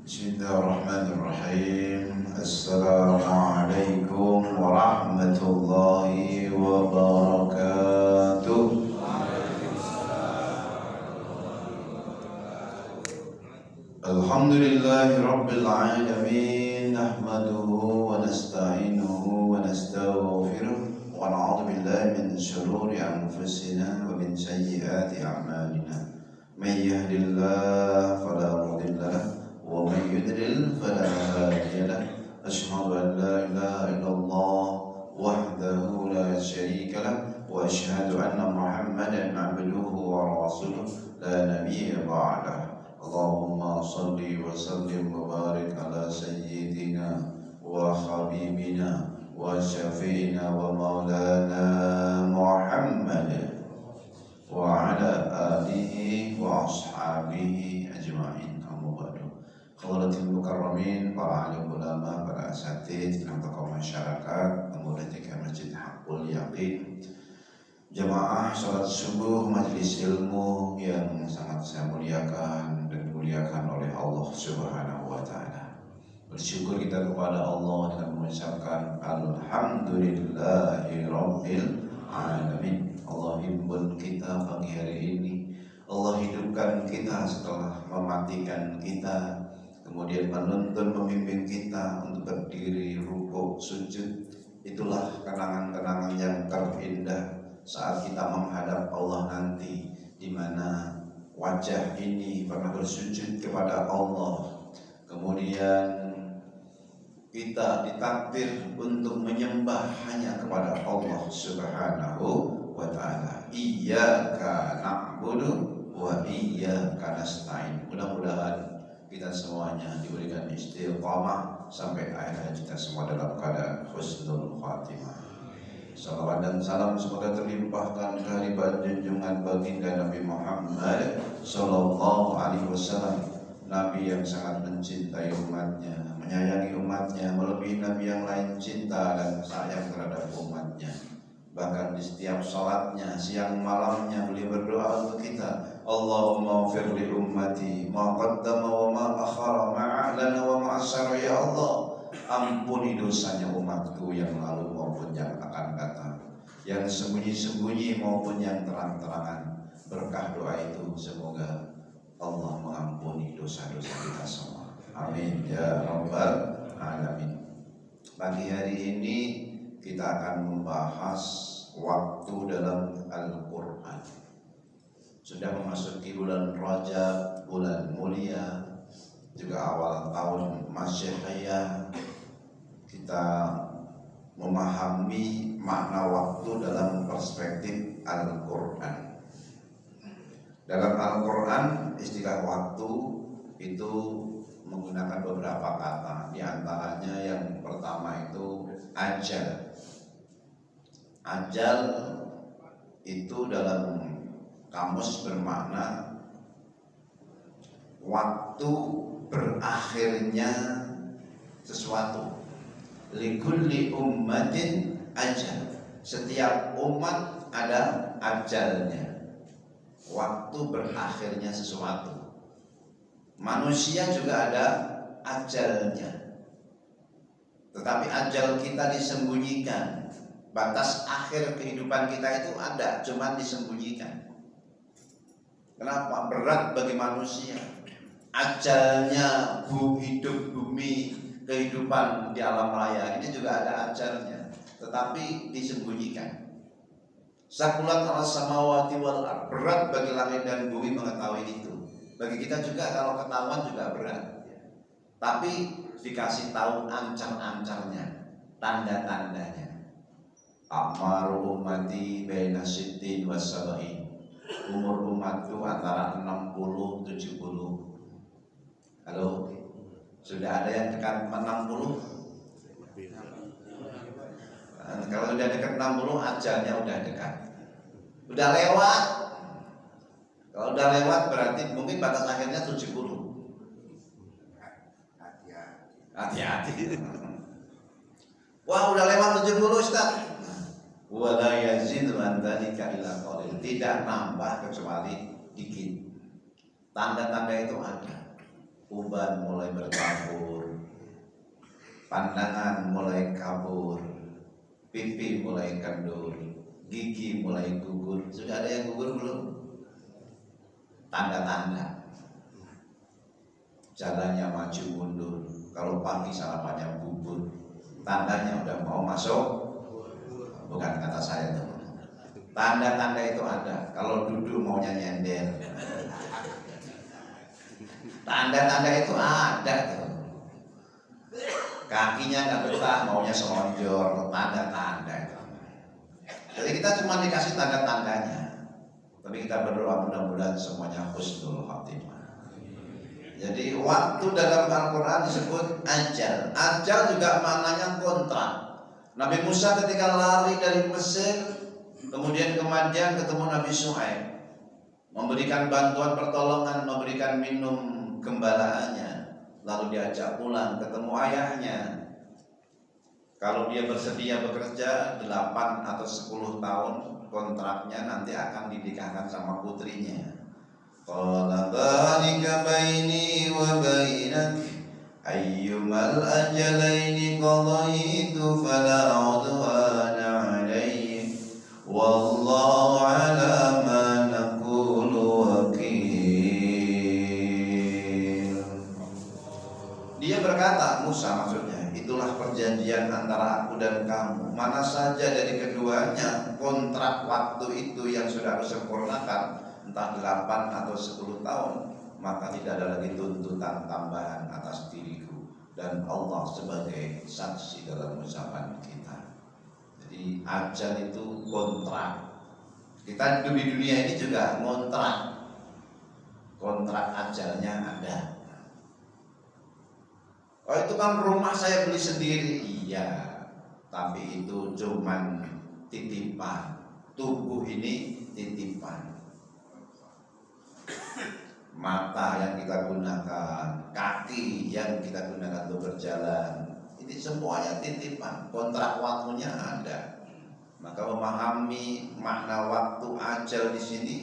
Bismillahirrahmanirrahim. Assalamualaikum warahmatullahi wabarakatuh. Alhamdulillahi rabbil alamin. Nahmaduhu wa nasta'inuhu wa nastaghfiruh wa na'udzu billahi min shururi anfusina wa min sayyiati a'malina. May yahdihillahu fala mudilla lahu wa may yudlil fala hadiya lahu. Asyhadu an la ilaha illallah wahdahu la syarika lahu wa asyhadu anna Muhammadan 'abduhu wa rasuluh la nabiyya ba'dahu. Allahumma salli wa sallim wa barik ala sayyidina wa habibina wa syafi'ina wa maulana Muhammad wa ala alihi wa ashabihi ajma'in. Amma ba'du. Khawaratil mukarramin, para alim ulama, para asatidz, dan tokoh masyarakat, pemuda tiga Masjid Haqqul Yaqin, jamaah salat subuh majelis ilmu yang sangat saya muliakan dan dimuliakan oleh Allah Subhanahu wa taala. Bersyukur kita kepada Allah dengan mengucapkan alhamdulillahi rabbil alamin. Allah himpun kita pagi hari ini, Allah hidupkan kita setelah mematikan kita, kemudian menuntun membimbing kita untuk berdiri, rukuk, sujud. Itulah kenangan-kenangan yang terindah saat kita menghadap Allah nanti, di mana wajah ini pernah bersujud kepada Allah, kemudian kita ditakdir untuk menyembah hanya kepada Allah Subhanahu wa ta'ala. Iyyaka na'budu wa iyyaka nasta'in. Mudah-mudahan kita semuanya diberikan istiqamah sampai akhir kita semua dalam keadaan husnul khatimah. Salawat dan salam semoga terlimpahkan kehadiran junjungan baginda Nabi Muhammad sallallahu alaihi wasallam, Nabi yang sangat mencintai umatnya, menyayangi umatnya, melebihi Nabi yang lain cinta dan sayang terhadap umatnya. Bahkan di setiap salatnya, siang malamnya, beliau berdoa untuk kita, Allahumma ighfir li ummati ma qaddama wa ma akhara ma a'lana wa ma asara. Ya Allah, ampuni dosanya umatku yang lalu maupun yang akan datang, yang sembunyi-sembunyi maupun yang terang-terangan. Berkah doa itu semoga Allah mengampuni dosa-dosa kita semua. Amin ya rabbal alamin. Pagi hari ini kita akan membahas waktu dalam Al-Quran. Sudah memasuki bulan Rajab, bulan mulia, juga awal tahun Masehi. Kita memahami makna waktu dalam perspektif Al-Quran. Dalam Al-Quran, istilah waktu itu menggunakan beberapa kata. Di antaranya yang pertama itu ajal. Ajal itu dalam kamus bermakna waktu berakhirnya sesuatu. Likulli ummatin ajal. Setiap umat ada ajalnya, waktu berakhirnya sesuatu. Manusia juga ada ajalnya, tetapi ajal kita disembunyikan. Batas akhir kehidupan kita itu ada, cuma disembunyikan. Kenapa? Berat bagi manusia. Ajalnya hidup bumi, kehidupan di alam raya ini juga ada ajalnya, tetapi disembunyikan. Saqulat ala samawati wal ardh. Berat bagi langit dan bumi mengetahui itu. Bagi kita juga kalau ketahuan juga berat. Tapi dikasih tahu ancar-ancarnya, tanda-tandanya. Amaru ummati baina sittin wa sab'in. Umur umatku antara 60 70. Halo, sudah ada yang dekat 60? Kalau sudah dekat 60, ajalnya udah dekat. Udah lewat. Kalau udah lewat berarti mungkin batas akhirnya 70. Hati-hati. Wah, udah lewat 70, Ustaz. Wala yazidu an dzalika illa qalil. Tidak nambah kecuali dikit. Tanda-tanda itu ada. uban mulai bertabur, pandangan mulai kabur, pipi mulai kendur, gigi mulai gugur. Sudah ada yang gugur belum? Tanda-tanda. Jalannya maju mundur. Kalau pagi sarapannya bubur, tandanya udah mau masuk. Bukan kata saya tuh. Tanda-tanda itu ada. Kalau duduk maunya nyender. Tanda-tanda itu ada tuh. Kakinya nggak betah, maunya selonjor. Tanda-tanda itu. Jadi kita cuma dikasih tanda-tandanya. Tapi kita berdoa mudah-mudahan semuanya husnul khotimah. Jadi waktu dalam Al-Quran disebut ajal. Ajal juga maknanya kontrak. Nabi Musa ketika lari dari Mesir, kemudian ke Madian ketemu Nabi Syuaib, memberikan bantuan pertolongan, memberikan minum gembalaannya, lalu diajak pulang ketemu ayahnya. Kalau dia bersedia bekerja 8 atau 10 tahun kontraknya, nanti akan dinikahkan sama putrinya. Qala dzalika baini wa bainak ayyumal ajalaini qadaitu fala udwana alayhi wallahu ala ma naqulu wakil. Dia berkata, Musa maksudnya, itulah perjanjian antara aku dan kamu. Mana saja dari keduanya kontrak waktu itu yang sudah aku sempurnakan, entah 8 atau 10 tahun, maka tidak ada lagi tuntutan tambahan atas diriku dan Allah sebagai saksi dalam ucapan kita. Jadi ajal itu kontrak. Kita hidup di dunia ini juga kontrak. Kontrak ajalnya ada. Oh itu kan rumah saya beli sendiri. Iya, tapi itu cuman titipan. Tubuh ini titipan. Mata yang kita gunakan, kaki yang kita gunakan untuk berjalan, ini semuanya titipan. Kontrak waktunya ada. Maka memahami makna waktu ajal di sini,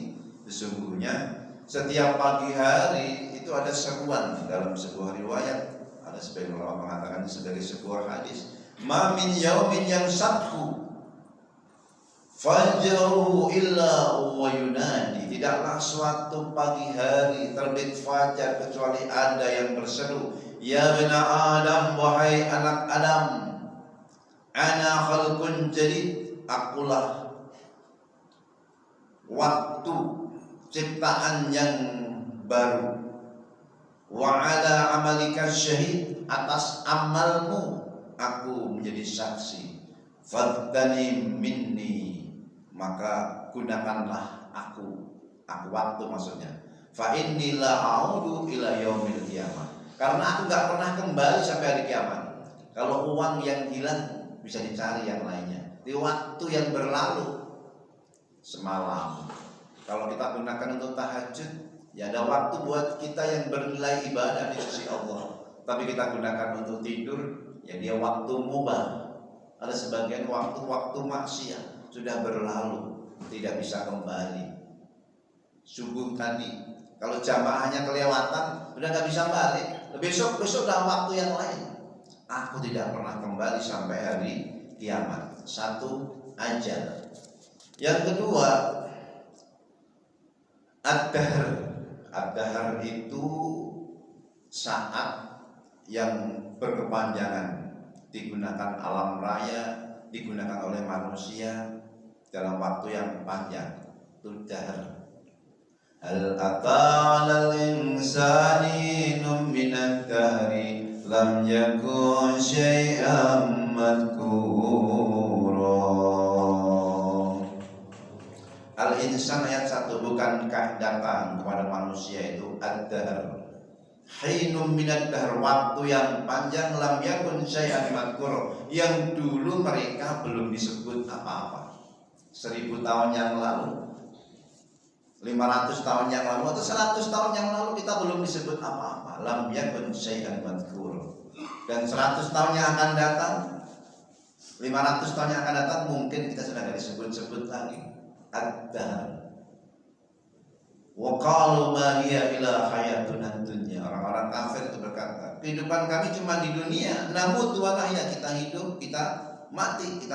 sesungguhnya setiap pagi hari itu ada seruan dalam sebuah riwayat. Ada sebagian ulama mengatakan sebagai sebuah hadis. Ma min yaumin yang sabku fajruhu illa wa yunadi. Tidaklah suatu pagi hari terbit fajar kecuali ada yang berseru, ya bena Adam, wahai anak Adam, ana khalqun jadid, akulah waktu ciptaan yang baru. Wa ala amalika syahid, atas amalmu aku menjadi saksi. Fadhani minni, maka gunakanlah aku waktu maksudnya. Fa inni la a'udu ila yaumil qiyamah, karena aku enggak pernah kembali sampai hari kiamat. Kalau uang yang hilang bisa dicari yang lainnya. Di waktu yang berlalu semalam, kalau kita gunakan untuk tahajud, ya ada waktu buat kita yang bernilai ibadah di sisi Allah. Tapi kita gunakan untuk tidur, ya dia waktu mubah. Ada sebagian waktu maksiat sudah berlalu, tidak bisa kembali. Subuh tadi, kalau jamaahnya kelewatan, udah nggak bisa balik. Besok dalam waktu yang lain. Aku tidak pernah kembali sampai hari kiamat. Satu, ajal. Yang kedua, ad-dahr. Ad-dahr itu saat yang berkepanjangan, digunakan alam raya, digunakan oleh manusia dalam waktu yang panjang. Itu dahr. Hal ata'alal insani minad dahri lam yakun syai'am madhkura. Al-insan ayat 1, bukankah datang kepada manusia itu ad-dahr, hinum minad dahr, waktu yang panjang, lam yakun syai'an madhkura, yang dulu mereka belum disebut apa-apa. 1000 tahun yang lalu, 500 tahun yang lalu, atau 100 tahun yang lalu kita belum disebut apa-apa. Lam yakun syai'an madhkura. Dan 100 tahun yang akan datang, 500 tahun yang akan datang, mungkin kita sudah tidak disebut-sebut lagi. Ad-dahr. Wa qalu ma hiya illa hayatuna dunya. Orang-orang kafir itu berkata, kehidupan kami cuma di dunia. Namut wa nahya, kita hidup, kita mati, kita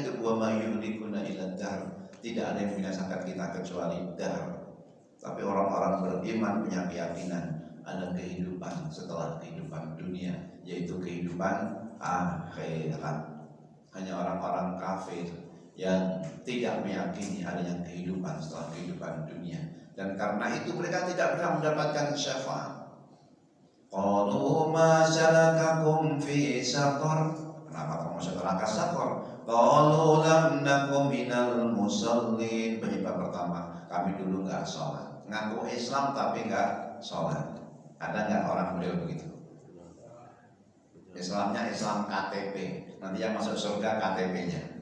hidup. Wa ma yuhlikuna illa dahr. Tidak ada yang membinasakan kita kecuali dahr. Tapi orang-orang beriman punya keyakinan ada kehidupan setelah kehidupan dunia, yaitu kehidupan akhirat. Hanya orang-orang kafir yang tidak meyakini adanya kehidupan setelah kehidupan dunia. Dan karena itu mereka tidak pernah mendapatkan syafaat. Qalu ma salakakum fi saqar? Kenapa kamu masuk neraka saqar? Qalu lam nakum minal musallin. Penyebab pertama, kami dulu enggak sholat. Ngaku Islam tapi enggak sholat. Ada enggak orang model begitu? Islamnya Islam KTP. Nanti yang masuk surga KTP-nya.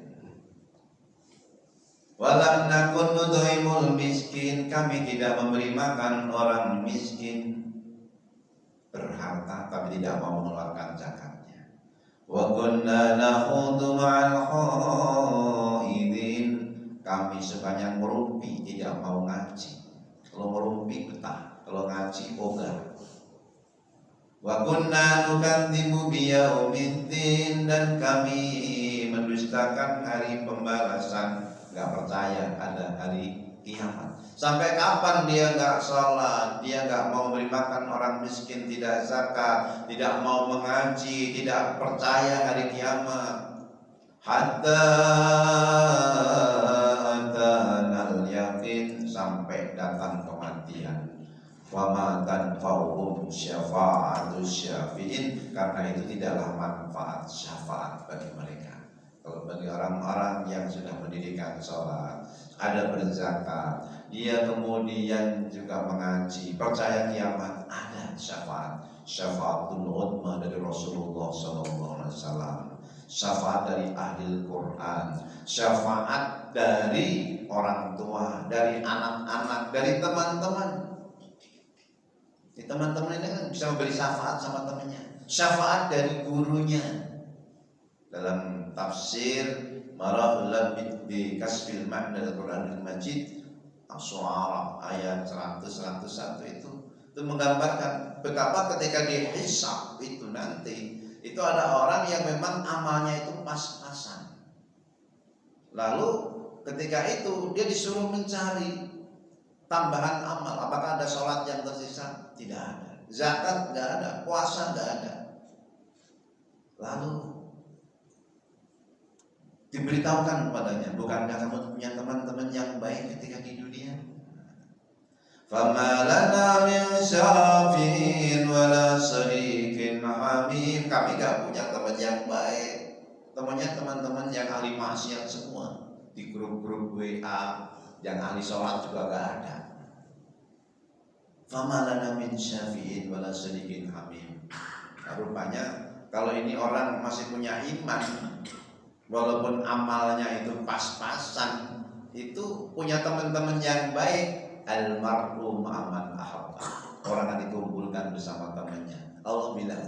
Walam nakun nudhimul miskin, kami tidak memberi makan orang miskin berharta tapi tidak mau mengeluarkan zakatnya. Wa kunna nakhudu ma'al khaidin, kami sukanya merumpi, tidak mau ngaji. Kalau merumpi betah, kalau ngaji ogah. Wa kunna nukadzibu biyaumiddin, dan kami mendustakan hari pembalasan. Gak percaya ada hari kiamat. Sampai kapan dia gak sholat, dia gak mau memberi makan orang miskin, tidak zakat, tidak mau mengaji, tidak percaya hari kiamat. Hatta atanal yakin, sampai datang kematian. Wa ma tanfa'uhum syafa'atus syafi'in, karena itu tidaklah manfaat syafaat bagi mereka. Kalau bagi orang-orang yang sudah mendirikan sholat, ada berzakat, dia kemudian juga mengaji, percaya kiamat, ada syafaat. Syafaatul udma dari Rasulullah SAW, syafaat dari ahli Quran, syafaat dari orang tua, dari anak-anak, dari teman-teman. Teman-teman ini kan bisa memberi syafaat sama temannya, syafaat dari gurunya. Dalam tafsir Marahul bi Kasfil Ma'na Al-Quranil Majid As-Su'ara ayat 100-101 itu menggambarkan betapa ketika dihisab itu nanti, itu ada orang yang memang amalnya itu pas-pasan. Lalu ketika itu dia disuruh mencari tambahan amal. Apakah ada sholat yang tersisa? Tidak ada. Zakat tidak ada, puasa tidak ada. Lalu diberitahukan kepadanya, bukankah kamu punya teman-teman yang baik ketika di dunia? Fama lana min syafi'in wala sadiqin hamim, kami gak punya teman yang baik. Temannya teman-teman yang ahli maksiat semua. Di grup-grup WA yang ahli sholat juga gak ada. Fama lana min syafi'in wala sadiqin hamim. Nah, rupanya kalau ini orang masih punya iman, walaupun amalnya itu pas-pasan, itu punya teman-teman yang baik. Almarhum aman ahabba, orang yang dikumpulkan bersama temannya. Allah bilang,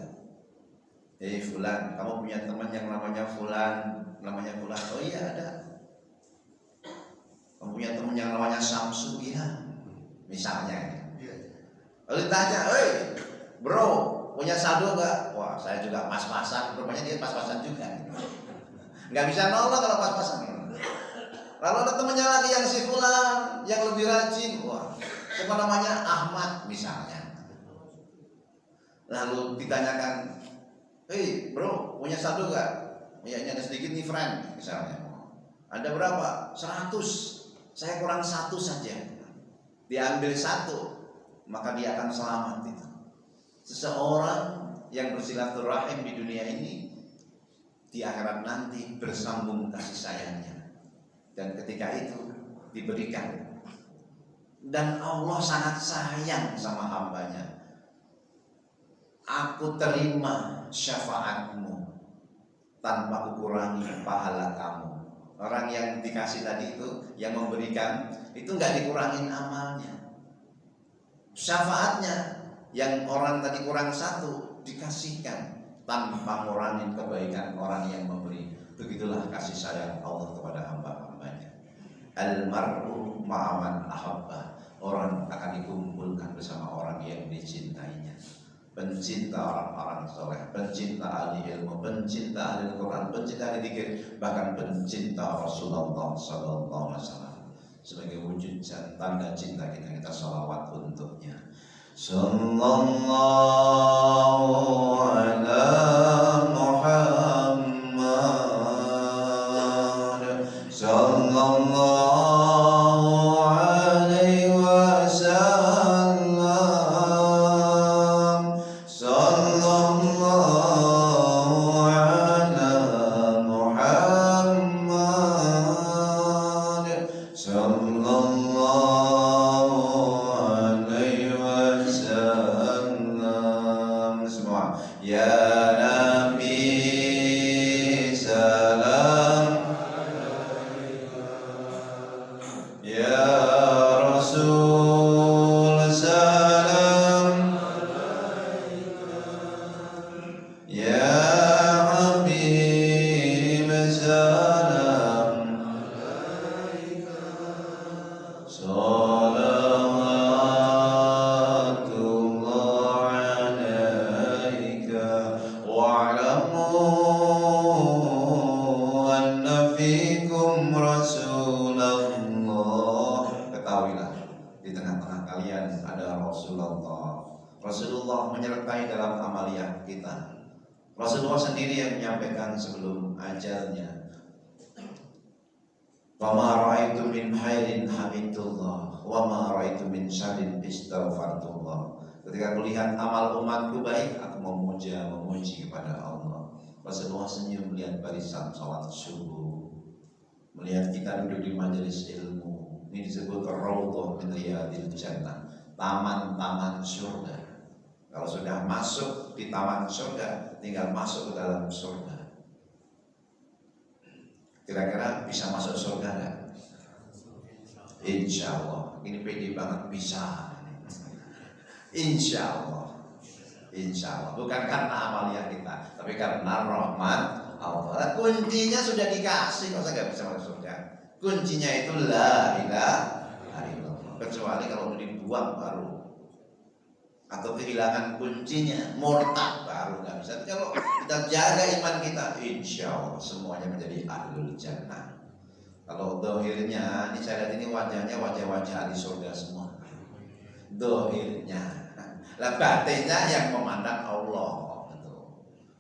hei fulan, kamu punya teman yang namanya fulan, namanya fulan. Oh iya ada. Kamu punya teman yang namanya Samsu, iya, misalnya. Lalu ditanya, hei bro, punya saldo enggak? Wah, saya juga pas-pasan. Rupanya dia pas-pasan juga. Nggak bisa nolak kalau pas-pasan. Lalu ada temannya lagi yang si fulan, yang lebih rajin. Wah, siapa namanya? Ahmad misalnya. Lalu ditanyakan, hei bro, punya saldo nggak? Ya ini ada sedikit nih friend misalnya. Ada berapa? 100. Saya kurang 1 saja. Diambil 1, maka dia akan selamat itu. Seseorang yang bersilaturahim di dunia ini, di akhirat nanti bersambung kasih sayangnya, dan ketika itu diberikan. Dan Allah sangat sayang sama hambanya. Aku terima syafaatmu tanpa kukurangi pahala kamu. Orang yang dikasih tadi itu, yang memberikan itu nggak dikurangin amalnya. Syafaatnya yang orang tadi kurang 1 dikasihkan tanpa ngurangin kebaikan orang yang memberi. Begitulah kasih sayang Allah kepada hamba-hambanya. Almar'u ma'aman ahabba, orang akan dikumpulkan bersama orang yang dicintainya. Pencinta orang-orang soleh, pencinta ahli ilmu, pencinta ahli Quran, pencinta ahli dzikir, bahkan pencinta Rasulullah Sallallahu Alaihi Wasallam. Sebagai wujud tanda cinta kita sholawat untuknya. Sallallahu ala Muhammad, sallallahu Rasulullah menyertai dalam amaliyah kita. Rasulullah sendiri yang menyampaikan sebelum ajalnya, wa ma ra'aitu min khairin hamidullah wa ma ra'aitu min syarrin istaghfartullah. Ketika melihat amal umatku baik, aku memuji kepada Allah. Rasulullah senyum melihat barisan salat subuh, melihat kita duduk di majelis ilmu. Ini disebut raudhah min riyadil jannah, taman-taman surga. Kalau sudah masuk di taman surga, tinggal masuk ke dalam surga. Kira-kira bisa masuk surga nggak? Insya Allah. Ini pede banget bisa. Insya Allah. Insya Allah. Bukan karena amalia kita, tapi karena rahmat Allah. Kuncinya sudah dikasih, masa nggak bisa masuk surga? Kuncinya itu la ilaha illallah. Kecuali kalau dibuang baru, atau kehilangan kuncinya, murtad baru nggak bisa. Tapi kalau kita jaga iman kita, insya Allah semuanya menjadi ahlul jannah. Kalau dohirnya, ini saya lihat ini wajahnya wajah-wajah ahli surga semua. Dohirnya, lah batinnya yang memandang Allah.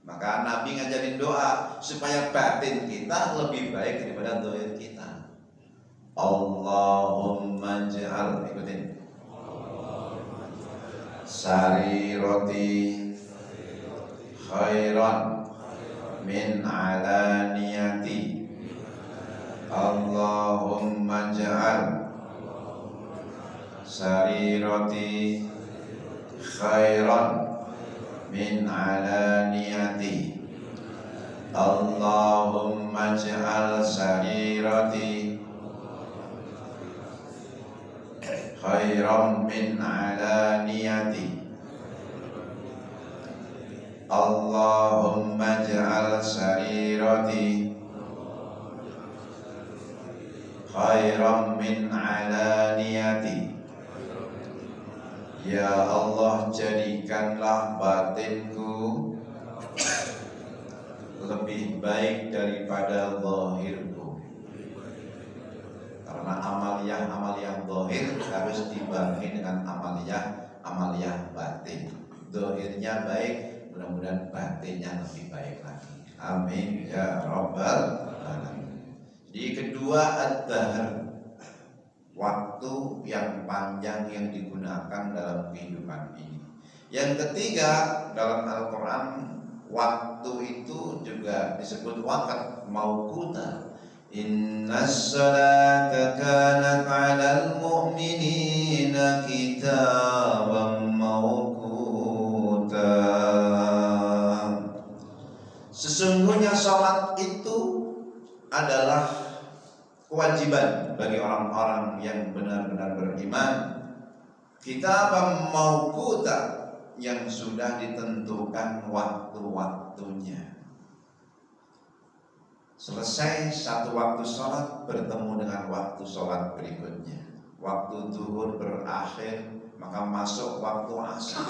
Maka Nabi ngajarin doa supaya batin kita lebih baik daripada dohir kita. Allahumma ja'al, ikutin, sarirati khairan min alaniyati. Allahumma ja'al sarirati khairan min alaniyati. Allahumma ja'al sarirati khairan min alaniyati. Allahumma ja'al sarirati khairan min alaniyati. Ya Allah, jadikanlah batinku lebih baik daripada zahirku. Karena amaliyah zahir harus dibarengi dengan amaliyah batin. Zahirnya baik, mudah-mudahan batinnya lebih baik lagi. Amin ya rabbal alamin. Jadi kedua, ad-dahr, waktu yang panjang yang digunakan dalam kehidupan ini. Yang ketiga, dalam Al-Quran waktu itu juga disebut waqt mauquta. Innas salata kanat 'alal mu'minina kitaban mauquta. Sesungguhnya salat itu adalah kewajiban bagi orang-orang yang benar-benar beriman. Kitaban mauquta, yang sudah ditentukan waktu-waktunya. Selesai satu waktu sholat, bertemu dengan waktu sholat berikutnya. waktu zuhur berakhir, maka masuk waktu asar.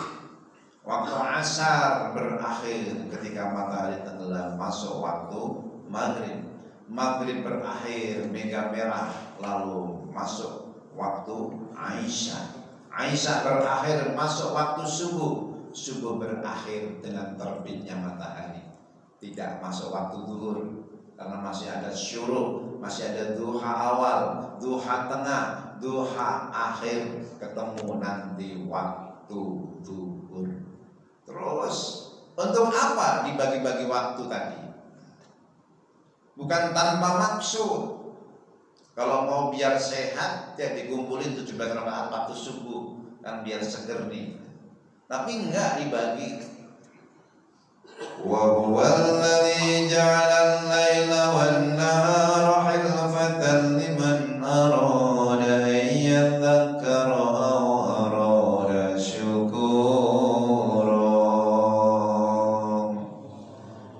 Waktu asar berakhir ketika matahari tenggelam, masuk waktu maghrib. Maghrib berakhir, mega merah, lalu masuk waktu Aisyah. Aisyah berakhir, masuk waktu subuh. Subuh berakhir dengan terbitnya matahari. Tidak masuk waktu zuhur, karena masih ada syuruk, masih ada duha awal, duha tengah, duha akhir, ketemu nanti waktu zuhur. Terus untuk apa dibagi-bagi waktu tadi? Bukan tanpa maksud. Kalau mau biar sehat, ya dikumpulin 17 rakaat waktu subuh, kan biar seger nih. Tapi enggak dibagi. Wa huwal ladzi ja'ala al-laila wan-nahara khilfatan liman arada an yadhakkara aw arada syukura.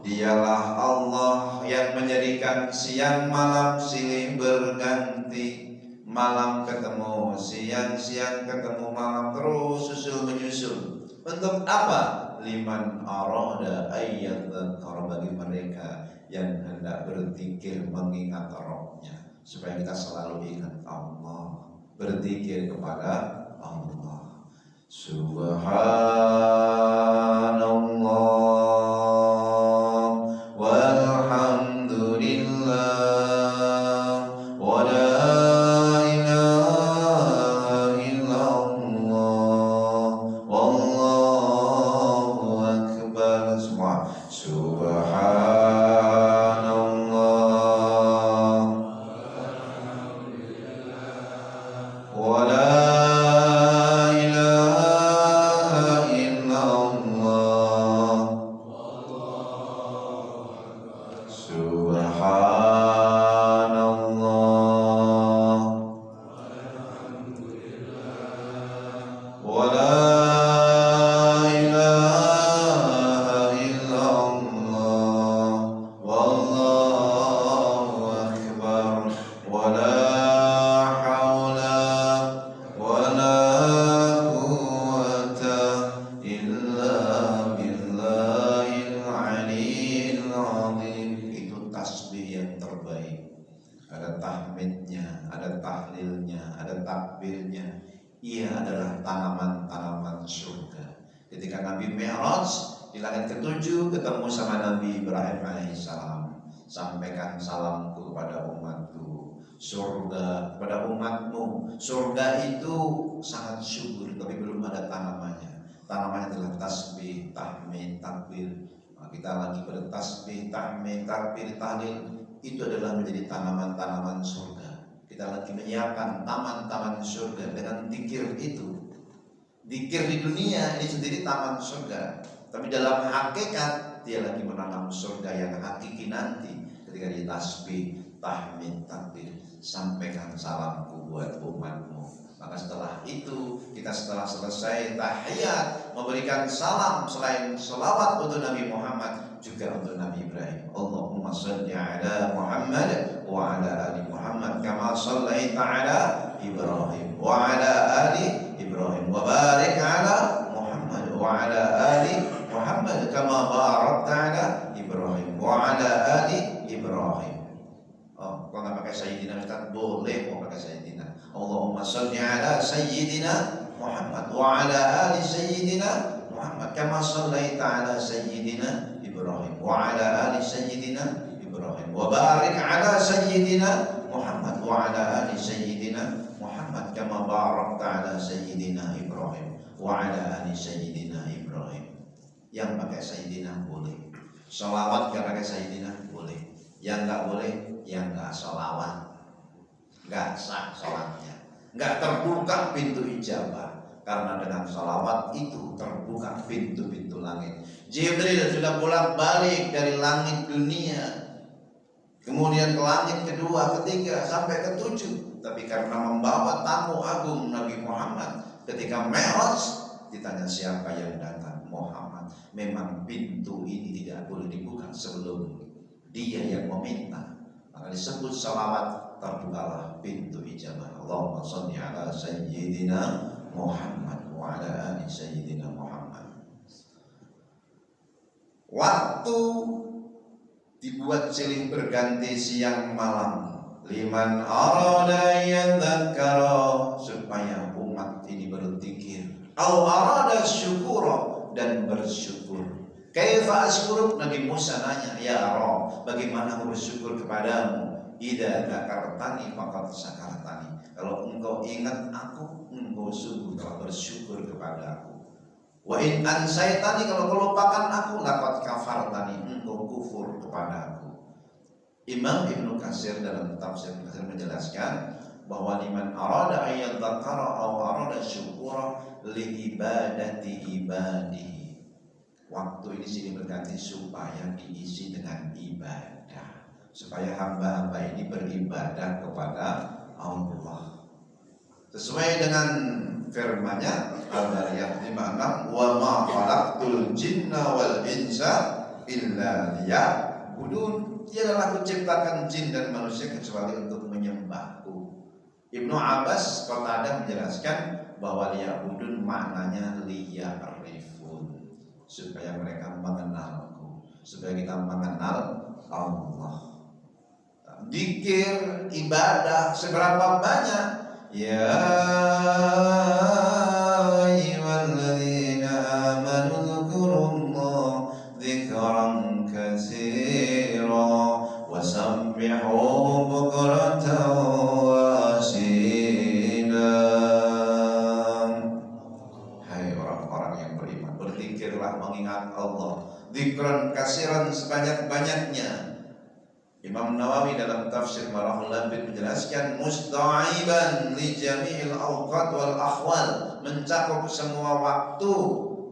Dialah Allah yang menjadikan siang malam silih berganti, malam ketemu siang, siang ketemu malam, terus susul menyusul. Untuk apa? Liman arada ayyadzakar, bagi mereka yang hendak berzikir mengingat Rabbnya, supaya kita selalu ingat Allah, berzikir kepada Allah. Subhanallah tanaman-tanaman surga. Ketika Nabi Mi'raj di langit ketujuh ketemu sama Nabi Ibrahim alaihissalam, sampaikan salamku kepada umatku, surga kepada umatmu. Surga itu sangat subur, tapi belum ada tanamannya. Tanamannya adalah tasbih, tahmid, takbir. Nah, kita lagi bertasbih, tahmid, takbir, tahlil, itu adalah menjadi tanaman-tanaman surga. Kita lagi menyiapkan taman-taman surga dengan zikir itu. Zikir di dunia ini sendiri taman surga, tapi dalam hakikat dia lagi menanam surga yang hakiki nanti ketika dia tasbih, tahmid, takbir, sampaikan salamku buat umatmu. Maka setelah itu kita setelah selesai tahiyat memberikan salam, selain selawat untuk Nabi Muhammad juga untuk Nabi Ibrahim. Allahumma shalli ala Muhammad wa ala ali Muhammad kama shallaita ala Ibrahim wa ala ali Ibrahim wa barik ala Muhammad wa ala ali Muhammad kama barakta ala Ibrahim wa ala ali Ibrahim. Oh, kalau nggak pakai Sayyidina Ustaz boleh mau pakai Sayyidina. Allahumma shalli ala Sayyidina Muhammad wa ala ali Sayyidina Muhammad kama shallaita ala Sayyidina Ibrahim wa ala ali Sayyidina Ibrahim wa barik ala Sayyidina Muhammad wa ala ali Sayyidina Muhammad kama barakta ala Sayyidina Ibrahim wa ala ali Sayyidina Ibrahim. Yang pakai Sayyidina boleh, sholawat yang pakai Sayyidina boleh. Yang enggak boleh, yang enggak sholawat, enggak sah sholatnya, enggak terbuka pintu ijabah. Karena dengan sholawat itu terbuka pintu-pintu langit. Jibril sudah bolak-balik dari langit dunia, kemudian ke langit kedua, ketiga, sampai ke 7. Tapi karena membawa tamu agung Nabi Muhammad, ketika Mi'raj ditanya siapa yang datang, Muhammad. Memang pintu ini tidak boleh dibuka sebelum dia yang meminta. Maka disebut salawat, terbukalah pintu ijabah. Allahumma shalli ala sayyidina Muhammad wa ala ali sayyidina Muhammad. Waktu dibuat silih berganti siang malam, liman arada yadzakara, supaya umat ini berzikir, au arada syukura, dan bersyukur. Kaifa asykuruk, Nabi Musa nanya, ya Rabb, bagaimana aku bersyukur kepadamu? Idza dzakartani faqad syakartani, kalau engkau ingat aku, engkau sungguh telah bersyukur kepada aku. Wa in ansaitani, kalau kau lupakan aku, laqad kafartani, engkau kufur kepada aku. Imam Ibnu Katsir dalam tafsir Katsir menjelaskan bahwa liman arada ayyadzakara aw arada syukura li ibadati ibadihi. Waktu ini silih berganti supaya diisi dengan ibadah, supaya hamba-hamba ini beribadah kepada Allah sesuai dengan firman-Nya Al-Zariyat 56, wa ma khalaqtul jinna wal insa illa liya'budun, tiadalah kuciptakan jin dan manusia kecuali untuk menyembahku. Ibnu Abbas Qatadah menjelaskan bahwa liya'budun maknanya liya'rifun, supaya mereka mengenalku, supaya kita mengenal Allah. Zikir, ibadah seberapa banyak? Ya ayyuhalladzina amanu dzkurullaha dzikran katsira wasabbihuhu bukratan wa asila. Hai orang-orang yang beriman, berzikirlah, mengingat Allah, dzikran katsiran, sebanyak-banyaknya. Imam Nawawi dalam tafsir Marahul Labid menjelaskan musta'iban li jami'il awqat wal ahwal, mencakup semua waktu,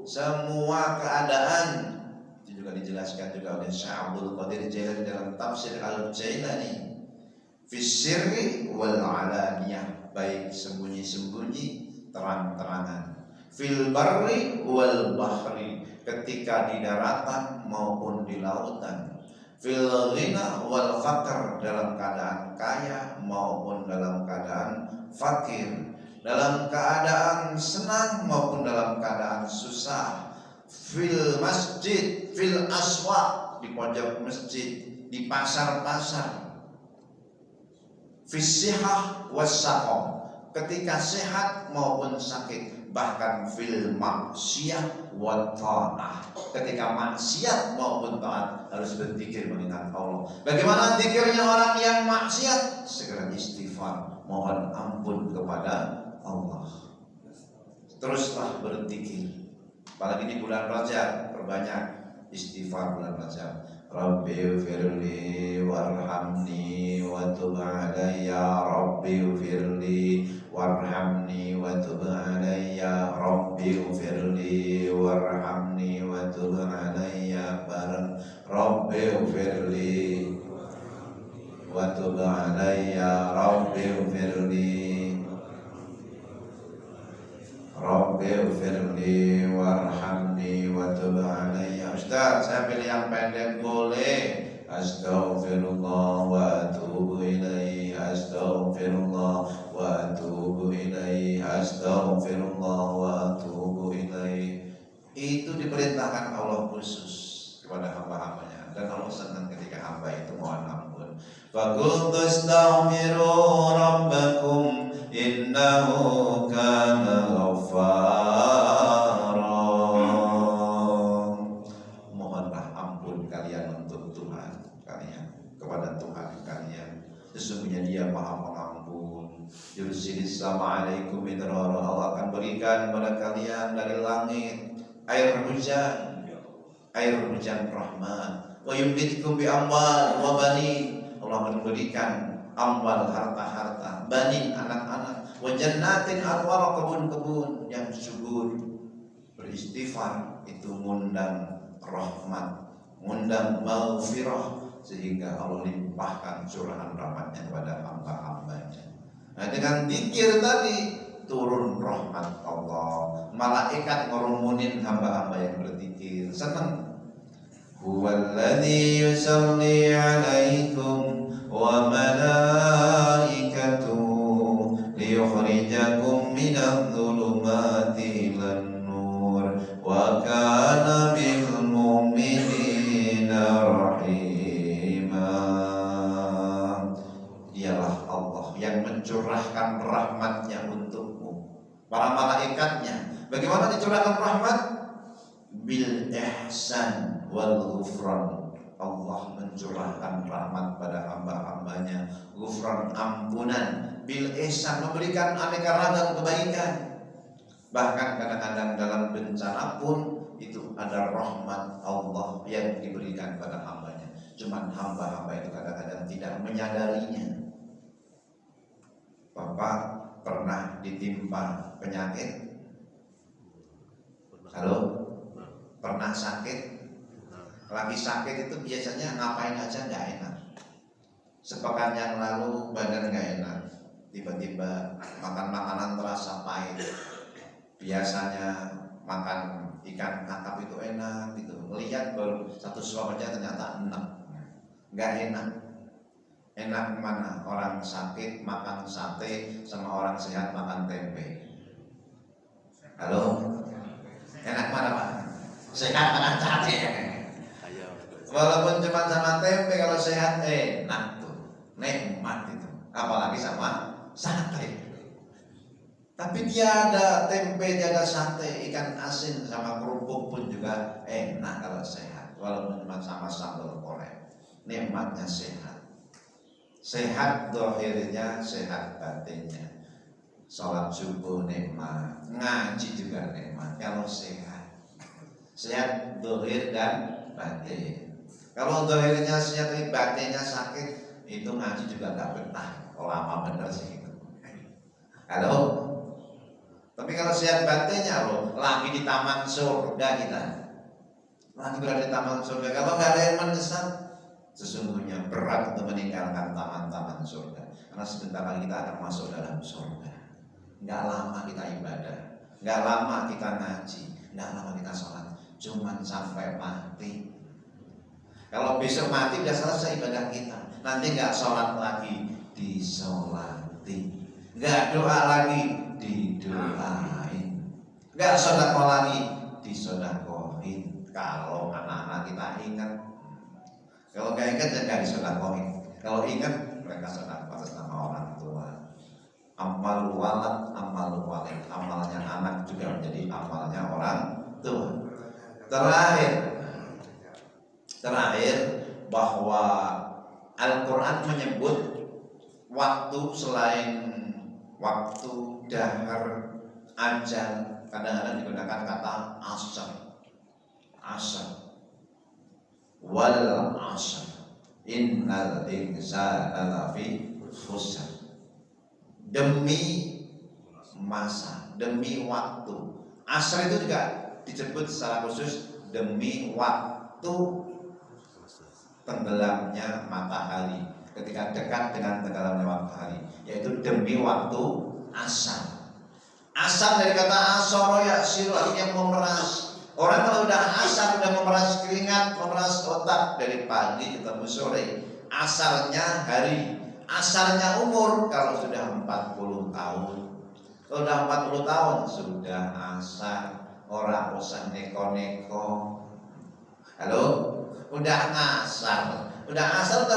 semua keadaan. Itu juga dijelaskan juga oleh Syekh Abdul Qadir Jailani dalam tafsir Al-Jailani. Fis sirri wal alaniyah, baik sembunyi-sembunyi, terang-terangan. Fil barri wal bahri, ketika di daratan maupun di lautan. Fil ghina wal faqr, dalam keadaan kaya maupun dalam keadaan fakir, dalam keadaan senang maupun dalam keadaan susah. Fil masjid, fil aswaq, di pojok masjid, di pasar-pasar. Fis sihah was saqam, ketika sehat maupun sakit. Bahkan fil maksiyah wa ta'ah, ketika maksiat maupun taat harus berzikir mengingat Allah. Bagaimana zikirnya orang yang maksiat? Segera istighfar, mohon ampun kepada Allah. Teruslah berzikir. Apalagi di bulan Rajab, perbanyak istighfar bulan Rajab. Rabbighfirli warhamni wa tub alayya, Rabbighfirli warhamni wa tub alayya, Rabbighfirli warhamni wa tub alayya, bareng Rabbighfirli wa tub alayya, Rabbighfirli Rabbighfirli warhamni wa tub alayya. Ustaz, saya pilih yang pendek boleh. Astaghfirullah wa atubu ilaihi, astaghfirullah wa atubu ilaihi, astaghfirullah wa atubu ilaihi. Itu diperintahkan Allah khusus kepada hamba-hambanya, dan Allah senang ketika hamba itu mohon ampun. Faqul tastaghfiru rabbakum innahu kana ghaffara. Mohonlah ampun kalian untuk Tuhan kalian, kepada Tuhan kalian, sesungguhnya Dia Maha Pengampun. Yursilis sama alaikum midrara, Allah akan berikan pada kalian dari langit air hujan rahmat. Wa yumditkum bi amwal wa banin, Allah akan berikan amwal, harta-harta, banin, anak-anak, wa jannatin anwar, kebun-kebun yang subur. Beristighfar itu mengundang rahmat, mengundang maghfirah, sehingga Allah limpahkan curahan rahmatnya kepada hamba-hambanya. Nah, dengan zikir tadi turun rahmat Allah, malaikat ngerumunin hamba-hamba yang berzikir, senang. Huwallazi yusalli alaikum wa malaikatuhu liyukhrijakum minadh dhulumati ilan nur wa kana bil mu'minina rahima. Dialah Allah yang mencurahkan rahmatnya untukmu, para malaikatnya. Bagaimana dicurahkan rahmat? Bil ihsan wal ghufran. Allah mencurahkan rahmat pada hamba-hambanya, ghufran, ampunan, bil ihsan, memberikan aneka ragam kebaikan. Bahkan kadang-kadang dalam bencana pun itu ada rahmat Allah yang diberikan pada hambanya. Cuman hamba-hamba itu kadang-kadang tidak menyadarinya. Bapak pernah ditimpa penyakit? Halo? Pernah sakit? Lagi sakit itu biasanya ngapain aja nggak enak. Sepekan yang lalu badan nggak enak, tiba-tiba makan makanan terasa pahit. Biasanya makan ikan kakap itu enak gitu, melihat baru satu suap aja ternyata enak, nggak enak. Enak mana? Orang sakit makan sate sama orang sehat makan tempe. Halo? Enak mana Pak? Sehat makan sate. Walaupun cuma sama tempe, kalau sehat enak tuh, nikmat itu. Apalagi sama sate. Tapi tiada tempe, tiada sate, ikan asin sama kerupuk pun juga enak kalau sehat. Walaupun cuma sama sambal goreng, nikmatnya sehat. Sehat dohirnya, sehat batinnya. Sholat subuh nikmat, ngaji juga nikmat kalau sehat. Sehat dohir dan batin. Kalau dohirnya sehat, batinnya sakit, itu ngaji juga gak betah. Lama bener sih itu. Halo? Tapi kalau sehat batinnya loh, lagi di taman surga kita, lagi berada di taman surga. Kalau gak ada yang mendesak, sesungguhnya berat untuk meninggalkan taman-taman surga. Karena sebentar lagi kita akan masuk dalam surga. Gak lama kita ibadah, gak lama kita ngaji, gak lama kita sholat, cuman sampai mati. Kalau besok mati udah selesai ibadah kita, nanti gak sholat lagi, disolati. Gak doa lagi, didoain. Gak sedekah lagi, disedekahin. Kalau anak-anak kita ingat. Kalau gak ingat ya gak disedekahin. Kalau ingat mereka sedekah atas nama orang tua. Amal walad, amal walid. Amalnya anak juga menjadi amalnya orang tua. Terakhir bahwa Al-Quran menyebut waktu selain waktu dahar, ajal, kadang-kadang digunakan kata asar, wal asar, innal insana lafi khusr. Demi masa, demi waktu. Asar itu juga disebut secara khusus demi waktu tenggelamnya matahari, ketika dekat dengan tenggelamnya matahari, yaitu demi waktu asar. Asar dari kata asoro ya siru, artinya memeras. Orang kalau udah asar, udah memeras keringat, memeras otak dari pagi ketemu sore. Asarnya hari, asarnya umur. Kalau sudah 40 tahun, kalau sudah 40 tahun sudah asar. Orang usah neko-neko. Halo? Udah ngasar, udah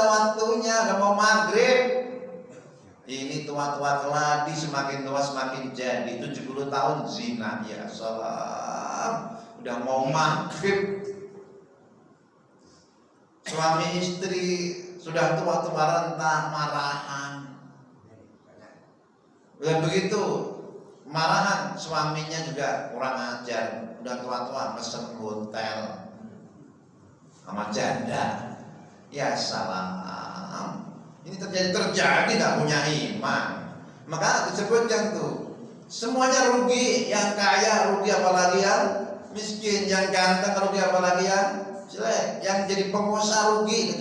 waktunya, udah mau maghrib. Ini tua-tua keladi, semakin tua semakin jadi. 70 tahun zina, ya salam. Udah mau maghrib. Suami istri sudah tua-tua rentah, marahan. Udah begitu marahan, suaminya juga kurang ajar. Udah tua-tua pesen hotel sama janda. Ya salam. Ini terjadi gak punya iman. Maka disebutkan tuh, semuanya rugi. Yang kaya rugi, apalagi yang miskin. Yang ganteng rugi, apalagi yang jelek. Yang jadi pengusaha rugi,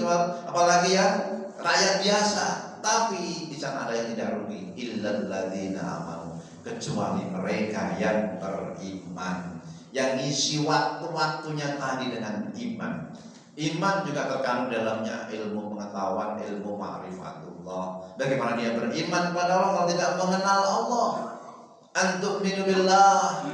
apalagi yang rakyat biasa. Tapi di sana ada yang tidak rugi, illal ladzina amanu, kecuali mereka yang beriman, yang isi waktu-waktunya tadi dengan iman. Iman juga terkandung dalamnya ilmu pengetahuan, ilmu ma'rifatullah. Bagaimana dia beriman pada Allah kalau tidak mengenal Allah? Antu'minu billah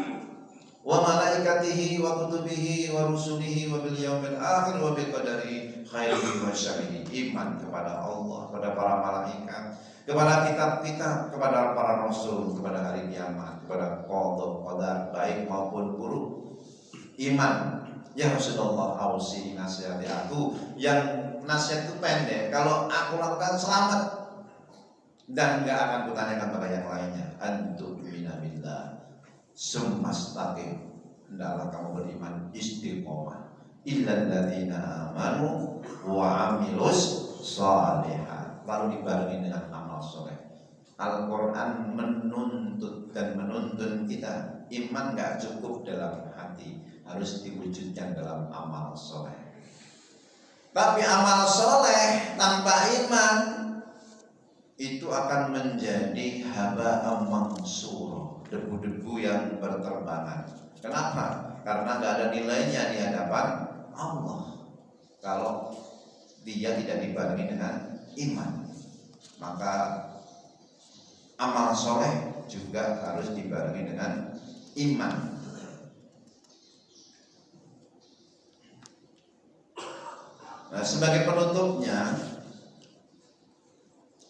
wa malaikatihi wa kutubihi wa rusulihi wa bil yaumil akhir wa bil qadari khairihi wa syarrihi. Iman kepada Allah, kepada para malaikat, kepada kitab-kitab, kepada para rasul, kepada hari kiamat, kepada qada qadar baik maupun buruk. Iman. Ya Rasulullah, ausi nasihati aku. Yang nasihat itu pendek, kalau aku lakukan selamat dan gak akan kutanyakan pada yang lainnya. Antu'mina billah summa istaqim, hendaklah kamu beriman istiqomah. Illal ladzina amanu wa amilus shalihat, lalu dibarengi dengan amal soleh. Al-Quran menuntut dan menuntun kita, iman gak cukup dalam hati, harus diwujudkan dalam amal soleh. Tapi amal soleh tanpa iman itu akan menjadi haba'an mansura, debu-debu yang berterbangan. Kenapa? Karena gak ada nilainya di hadapan Allah kalau dia tidak dibarengi dengan iman. Maka amal soleh juga harus dibarengi dengan iman. Nah, sebagai penutupnya,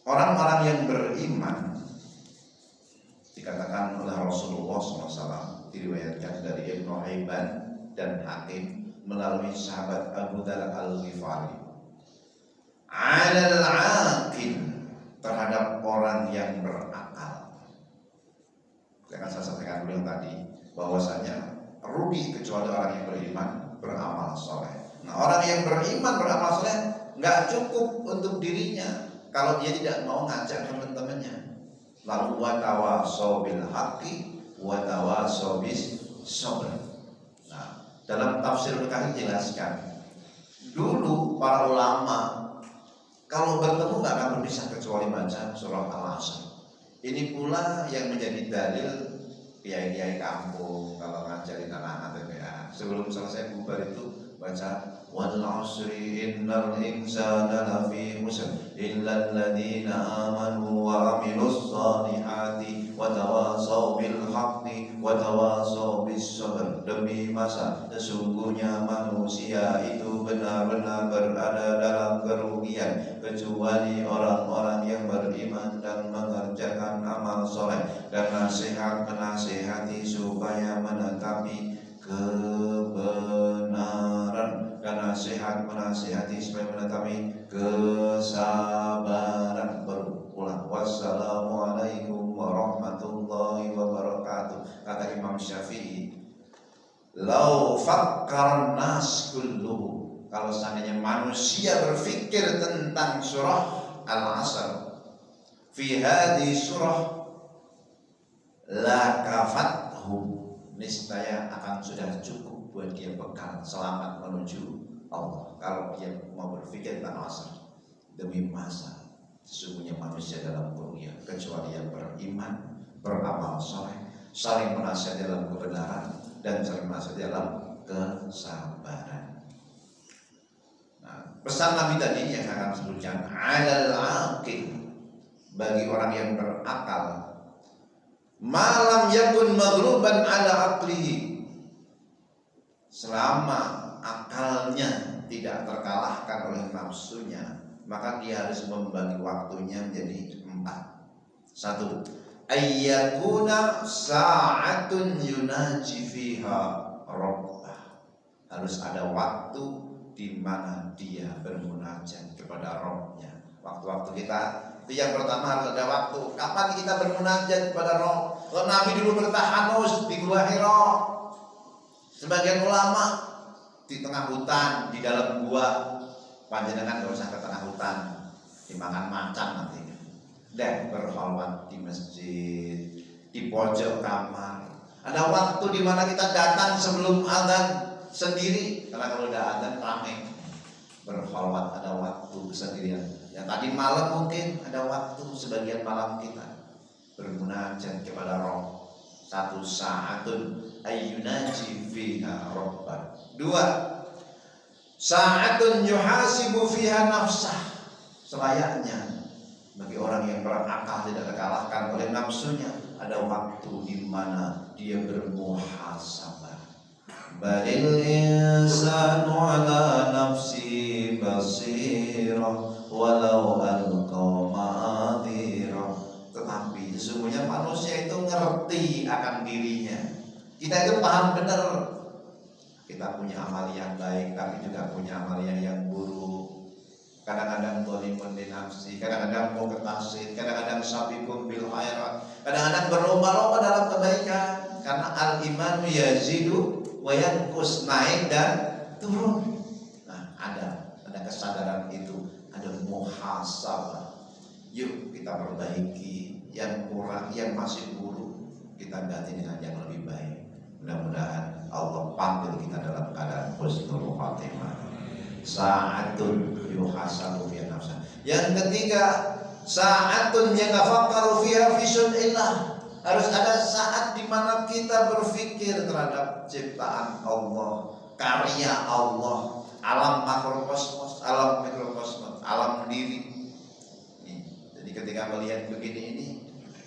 orang-orang yang beriman dikatakan oleh Rasulullah SAW, diriwayatkan dari Ibnu Hibban dan Hakim melalui sahabat Abu Dzar Al-Ghifari, alal aqil, terhadap orang yang berakal. Saya akan sampaikan dulu yang tadi, bahwasanya rugi kecuali orang yang beriman beramal soleh. Nah, orang yang beriman beramal soleh nggak cukup untuk dirinya kalau dia tidak mau ngajak teman-temannya. Lalu watawasau bil haqqi watawasau bis sabr. Nah, dalam tafsir Al-Kahfi jelaskan, dulu para ulama kalau bertemu nggak akan berpisah kecuali baca surah Al-Asr. Ini pula yang menjadi dalil kiai-kiai kampung kalau ngajarin anak-anak TPA. Sebelum selesai bubar itu baca wal 'asri innal insana lafi khusr illal ladzina amanu wa 'amilus shalihati wa tawassaw bil haqqi wa tawassaw bis sabr. Demi masa sesungguhnya manusia itu benar-benar berada dalam kerugian kecuali orang-orang yang beriman dan mengerjakan amal soleh dan nasihat menasihati supaya menetapi kebenaran dan nasihat menasihati supaya menetapi kesabaran. Berulang, wassalamualaikum warahmatullahi wabarakatuh. Kata Imam Syafi'i, lau fakkar nas kulluhu, kalau seandainya manusia berpikir tentang surah Al-Asr fi hadhi surah la kafathum, niscaya akan sudah cukup buat dia bekal selamat menuju Allah. Kalau dia mau berpikir tentang Asr, demi masa sesungguhnya manusia dalam kerugian kecuali yang beriman beramal soleh, saling menasihati dalam kebenaran dan saling menasihati dalam kesabaran. Nah, pesan Nabi tadi yang akan sebutkan alal aqil, bagi orang yang berakal, malam yakun maghluban ala aqlihi, selama akalnya tidak terkalahkan oleh nafsunya, maka dia harus membagi waktunya menjadi 4. 1. Ayyakuna sa'atun yunaji fiha rabbah, harus ada waktu di mana dia bermunajat kepada Rabbnya. Waktu-waktu kita itu yang pertama harus ada waktu. Kapan kita bermunajat kepada Rabb? Kalau Nabi dulu bertahanus di Gua Hira, sebagian ulama di tengah hutan, di dalam gua. Panjenengan gak usah ke tengah hutan, dimakan macan nanti. Dan berkhalwat di masjid, di pojok kamar. Ada waktu di mana kita datang sebelum azan sendiri, karena kalau udah azan ramai. Berkhalwat ada waktu sendirian. Yang tadi malam mungkin ada waktu sebagian malam kita bermunajat kepada Rabb. 1 saatun ayyunaji fiha rabbah. 2. Sa'atun yuhasibu fiha nafsah, selayaknya bagi orang yang berakal tidak terkalahkan oleh nafsunya, ada waktu di mana dia bermuhasabah. Balil insanu ala nafsi basirah walau alqa ma'adhirah. Tetapi sesungguhnya manusia itu ngerti akan dirinya. Kita itu paham benar. Kita punya amal yang baik, tapi juga punya amal yang buruk. Kadang-kadang dhalimun li nafsi, kadang-kadang muqtasid, kadang-kadang sabiqun bil khairat, kadang-kadang berlomba-lomba dalam kebaikan. Karena al-imanu yazidu wa yanqus, naik dan turun. Nah, ada kesadaran itu, ada muhasabah. Yuk kita perbaiki yang kurang, yang masih buruk kita ganti dengan yang lebih baik. Mudah-mudahan Allah panggil kita dalam keadaan husnul khatimah. Sa'atun yuhasabu fiha nafsa. Yang ketiga, sa'atun yatafakkaru fiha fi sun'illah. Harus ada saat di mana kita berpikir terhadap ciptaan Allah, karya Allah, alam makrokosmos, alam mikrokosmos, alam diri. Jadi ketika melihat begini ini,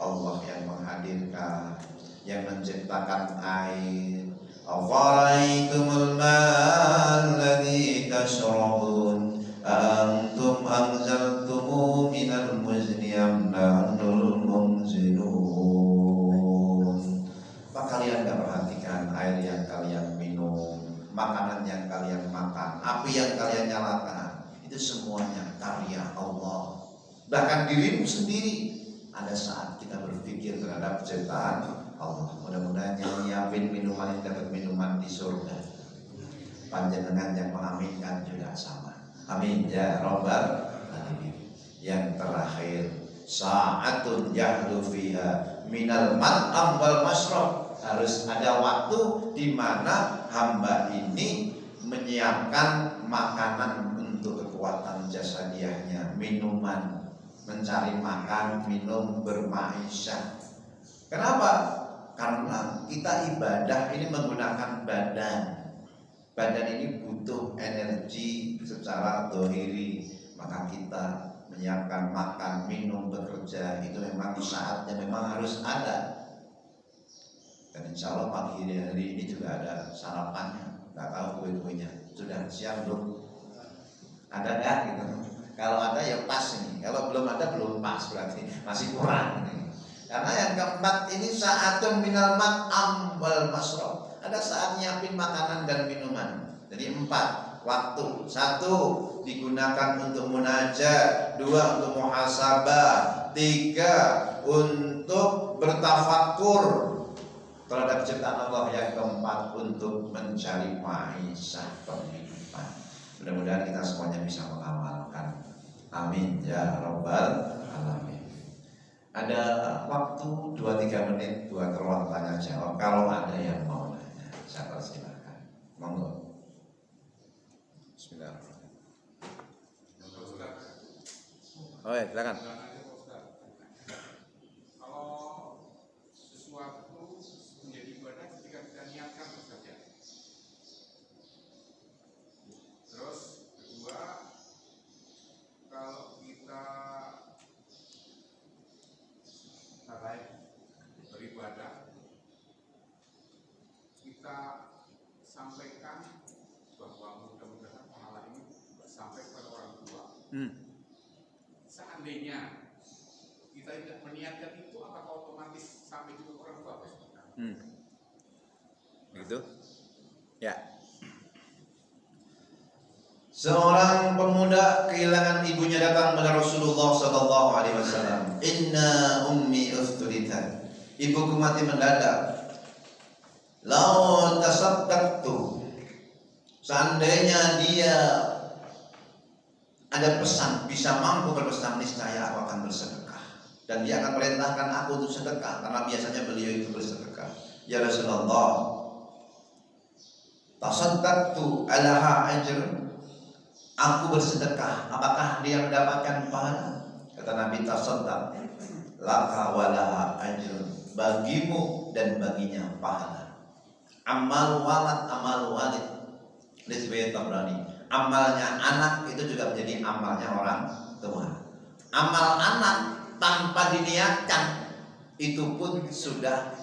Allah yang menghadirkan, yang menciptakan air. Afara'aytumul ma'al ladzi tashrabun antum anzaltumu minal muzni am nahnul munzilun. Maka kalian gak perhatikan air yang kalian minum, makanan yang kalian makan, api yang kalian nyalakan, itu semuanya karya Allah. Bahkan dirimu sendiri, ada saat kita berpikir terhadap ciptaan Allah. Mudah-mudahan yang nyiapin minuman ini dapat minuman di surga. Panjenengan yang mengaminkan juga sama. Amin ya rabbal alamin. Yang terakhir, sa'atun yahdu fiha minal mat'am wal mashrab. Harus ada waktu di mana hamba ini menyiapkan makanan untuk kekuatan jasadiahnya, minuman, mencari makan, minum, bermaisha. Kenapa? Karena kita ibadah ini menggunakan badan. Badan ini butuh energi secara dohiri. Maka kita menyiapkan makan, minum, bekerja, itu memang saatnya memang harus ada. Dan insya Allah pagi hari ini juga ada sarapannya. Gak tahu kue-kuenya sudah siap belum? Ada nggak gitu? Kalau ada ya pas ini. Kalau belum ada belum pas, berarti masih kurang ini. Karena yang keempat ini sa'atun minal mat'am wal mashrab. Ada saat nyiapin makanan dan minuman. Jadi 4 waktu. 1 digunakan untuk munajat, 2 untuk muhasabah, 3 untuk bertafakur terhadap ciptaan Allah, yang keempat untuk mencari maisha, penghidupan. Mudah-mudahan kita semuanya bisa mengamalkan. Amin ya rabbal alamin. Ada waktu 2-3 menit buat ruang tanya jawab. Kalau ada yang mau nanya, saya persilahkan. Monggo. Bismillahirrahmanirrahim. Oh ya, silakan. Kalau sesuatu menjadi ibadah ketika kita niatkan saja. Terus kedua, kalau kita beribadah, kita sampaikan bahwa mudah-mudahan pahala ini sampai kepada orang tua. Seandainya kita tidak meniatkan itu, apakah otomatis sampai juga ke orang tua? Begitu? Ya. Seorang pemuda kehilangan ibunya datang kepada Rasulullah SAW. Inna ummi uftulitat. Ibuku mati mendadak. Lau tasaddaqtu. Seandainya dia ada pesan, bisa mampu berpesan, niscaya aku akan bersedekah. Dan dia akan perintahkan aku untuk sedekah, karena biasanya beliau itu bersedekah. Ya Rasulullah, tasaddaqtu alaha ajr. Aku bersedekah, apakah dia mendapatkan pahala? Kata Nabi, tasaddaq laka walaha ajrun, bagimu dan baginya pahala. Amal walad amal walid. Disebut Tabrani, amalnya anak itu juga menjadi amalnya orang tua. Amal anak tanpa diniatkan itu pun sudah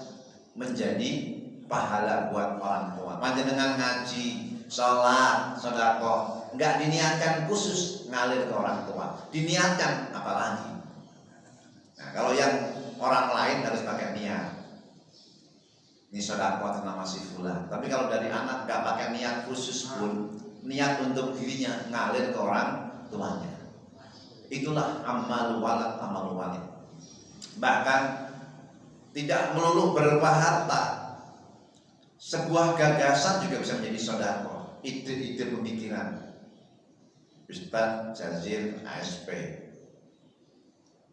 menjadi pahala buat orang tua. Panjenengan ngaji, sholat, sedekah, nggak diniatkan khusus ngalir ke orang tua, diniatkan apalagi. Nah, kalau yang orang lain harus pakai niat. Ini sedekah nama si fulan. Tapi kalau dari anak nggak pakai niat khusus pun, niat untuk dirinya ngalir ke orang tuanya. Itulah amal walad, amal walid. Bahkan tidak melulu berupa harta. Sebuah gagasan juga bisa menjadi sedekah. Ide-ide pemikiran. Ustaz Jazir ASP,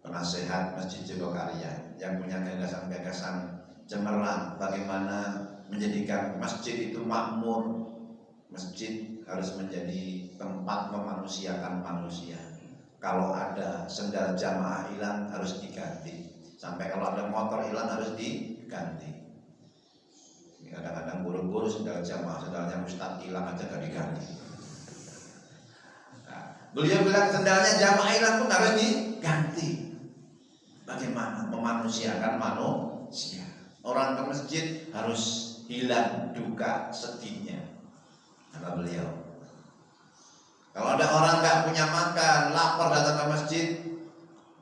penasehat Masjid Jogokarya, yang punya gagasan-gagasan cemerlang bagaimana menjadikan masjid itu makmur. Masjid harus menjadi tempat memanusiakan manusia. Kalau ada sendal jamaah hilang harus diganti. Sampai kalau ada motor hilang harus diganti. Kadang-kadang buru-buru sendal jamaah, sendalnya Ustaz hilang aja gak diganti. Nah, beliau bilang sendalnya jamaah hilang pun harus diganti. Bagaimana memanusiakan manusia? Orang ke masjid harus hilang duka sedihnya. Kata beliau, kalau ada orang nggak punya makan, lapar datang ke masjid,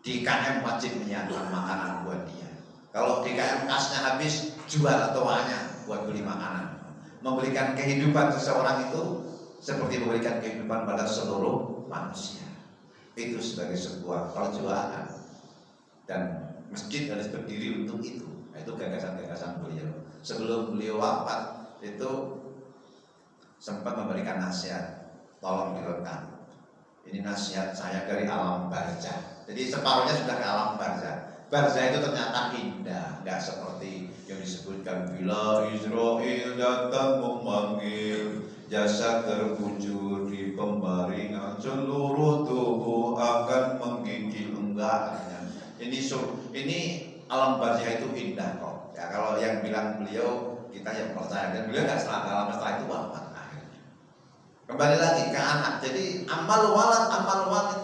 DKM wajib menyiapkan makanan buat dia. Kalau DKM kasnya habis, jual toanya buat beli makanan. Memberikan kehidupan seseorang itu seperti memberikan kehidupan pada seluruh manusia. Itu sebagai sebuah perjuangan, dan masjid harus berdiri untuk itu. Itu gagasan-gagasan beliau. Sebelum beliau wafat itu sempat memberikan nasihat, tolong direkam. Ini nasihat saya dari alam barzah. Jadi separuhnya sudah ke alam barzah. Barzah itu ternyata indah, nggak seperti yang disebutkan bila Israel datang memanggil, jasad terbujur di pembaringan, seluruh tubuh akan menggigil. Enggak. Ini alam barzah itu indah kok. Ya, kalau yang bilang beliau, kita yang percaya, dan beliau nggak setelah itu wafat. Kembali lagi ke anak. Jadi amal walad,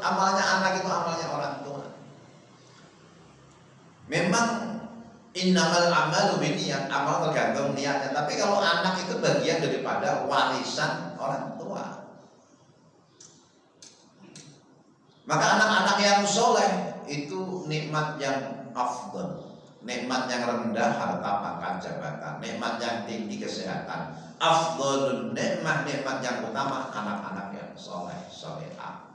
amalnya anak itu amalnya orang tua. Memang innamal amalu binniyat, amal tergantung niatnya. Tapi kalau anak itu bagian daripada warisan orang tua. Maka anak-anak yang soleh itu nikmat yang afdal, nikmat yang rendah harta pangkat jabatan, nikmat yang tinggi kesehatan. Afdalun nikmat yang utama anak-anak yang soleh solehah.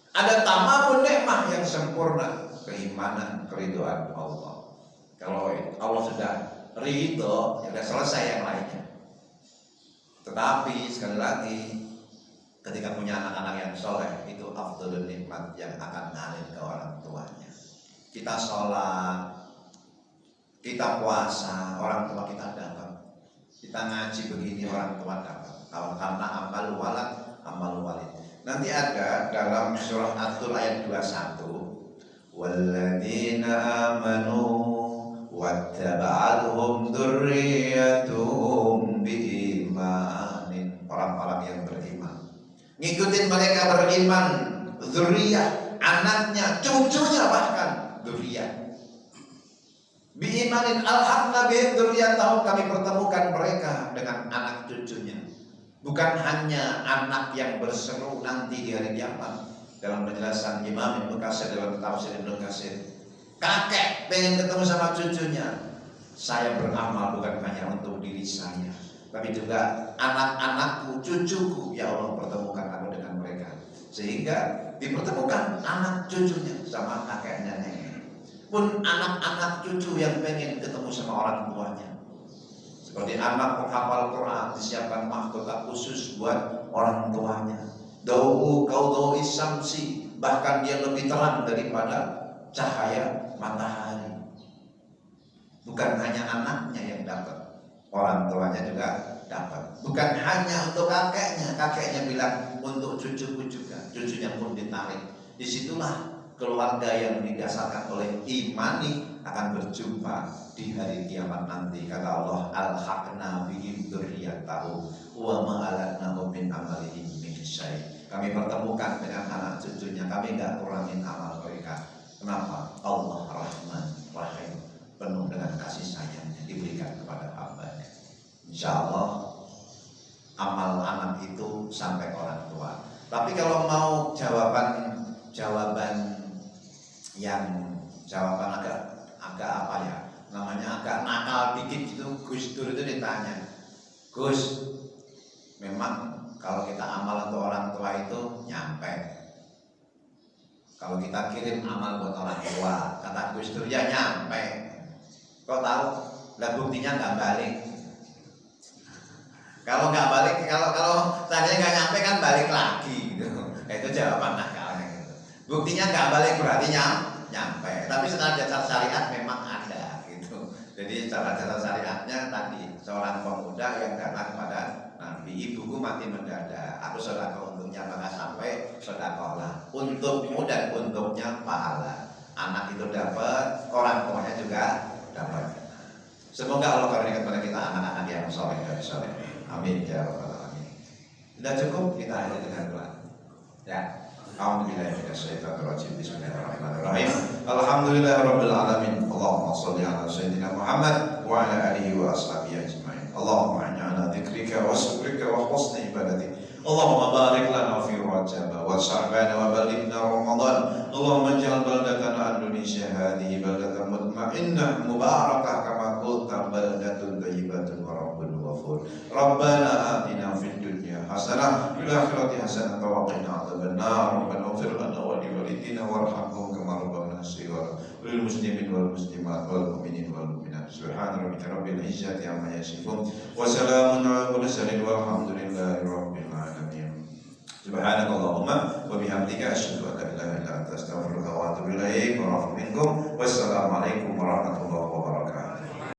Ada tamamun nikmat yang sempurna, keimanan, keridhaan Allah. Kalau Allah sudah ridho, ya sudah selesai yang lainnya. Tetapi sekali lagi, ketika punya anak-anak yang soleh, itu afdalun nikmat yang akan ngalir ke orang tuanya. Kita sholat, kita puasa, orang tua kita dapat. Kita ngaji begini, orang tua dapat. Karena amal walad, amal walid. Nanti ada dalam surah At-Tur ayat 21, walladzina amanu wattaba'athum dzurriyyatuhum biimanin. Orang-orang yang beriman, ngikutin mereka beriman, dzurriyyah, anaknya, cucunya, bahkan dzurriyyah. Biimanin alhaqna bihim dzurriyyatahum, kami pertemukan mereka dengan anak cucunya. Bukan hanya anak yang berseru nanti di hari kiamat. Dalam penjelasan Imam Ibnu Katsir dalam tafsir Ibnu Katsir, kakek pengen ketemu sama cucunya. Saya beramal bukan hanya untuk diri saya, tapi juga anak-anakku, cucuku. Ya Allah, pertemukan aku dengan mereka. Sehingga dipertemukan anak cucunya sama kakeknya nenek. Pun anak-anak cucu yang pengen ketemu sama orang tuanya. Seperti anak penghafal Quran, disiapkan mahkota khusus buat orang tuanya. Dau'u kaudau'i syamsi, bahkan dia lebih terang daripada cahaya matahari. Bukan hanya anaknya yang dapat, orang tuanya juga dapat. Bukan hanya untuk kakeknya bilang untuk cucuku juga, cucunya pun ditarik. Disitulah keluarga yang didasarkan oleh imani akan berjumpa di hari kiamat nanti. Kata Allah, alhaqna bihim dzurriyyatahum wa ma alatnahum min amalihim min syai'. kami pertemukan dengan anak cucunya, kami nggak kurangin amal mereka. Kenapa? Allah Rahman Rahim, penuh dengan kasih sayangnya diberikan kepada hambanya. Insya Allah amal anak itu sampai orang tua. Tapi kalau mau jawaban yang jawaban agak apa ya, namanya agak nakal dikit itu, Gus Dur itu ditanya, Gus, memang kalau kita amal untuk orang tua itu nyampe. Kalau kita kirim amal buat orang tua, kata Gus Dur, ya nyampe. Kau tahu? Lah buktinya nggak balik. Kalau nggak balik, kalau tadinya nggak nyampe kan balik lagi gitu. Itu jawaban nakalnya gitu. Buktinya nggak balik berarti nyampe. Tapi secara dasar syariat memang ada gitu. Jadi secara dasar syariatnya tadi seorang pemuda yang datang pada Nabi, ibuku mati mendadak, aku sedekah untuknya maka sampai sedekahlah. Untukmu dan untuknya pahala. Anak itu dapat, orang tuanya juga dapat. Semoga Allah karuniakan kepada kita anak-anak yang soleh dan soleh. Amin ya rabbal alamin. Sudah cukup, kita akhiri dengan doa. Ya. Alhamdulillah minasyaitonirrajim. Bismillahirrahmanirrahim. Alhamdulillahirabbil alamin. Allahumma shalli ala sayyidina Muhammad wa ala alihi wa ashabihi ajmain. Allahumma inna ala dzikrika wa syukrika wa husni ibadatik. Allahumma barik lana fi Rajab wa Sya'ban wa balighna Ramadan. Allahumma ij'al baldatana Indonesia hadhihi baldatan mutmainnah mubarakah kama qulta baldatun thayyibatun wa rabbun ghafur. Rabbana atina fid dunya hasanah wa fil akhirati hasanah wa qina adzabannar. Rabbana ighfir lana wa li walidina warhamhum kama rabbana shighara. Lil muslimin wal muslimat wal mu'minin wal mu'minat. Subhana rabbika rabbil izzati amma yasifun wa salamun alal mursalin walhamdulillahi rabbil alamin. Subhanakallahumma wa bihamdika asyhadu an la ilaha illa anta astaghfiruka wa atubu ilaik. Wa rahmatullahi minkum. Wassalamualaikum warahmatullahi wabarakatuh.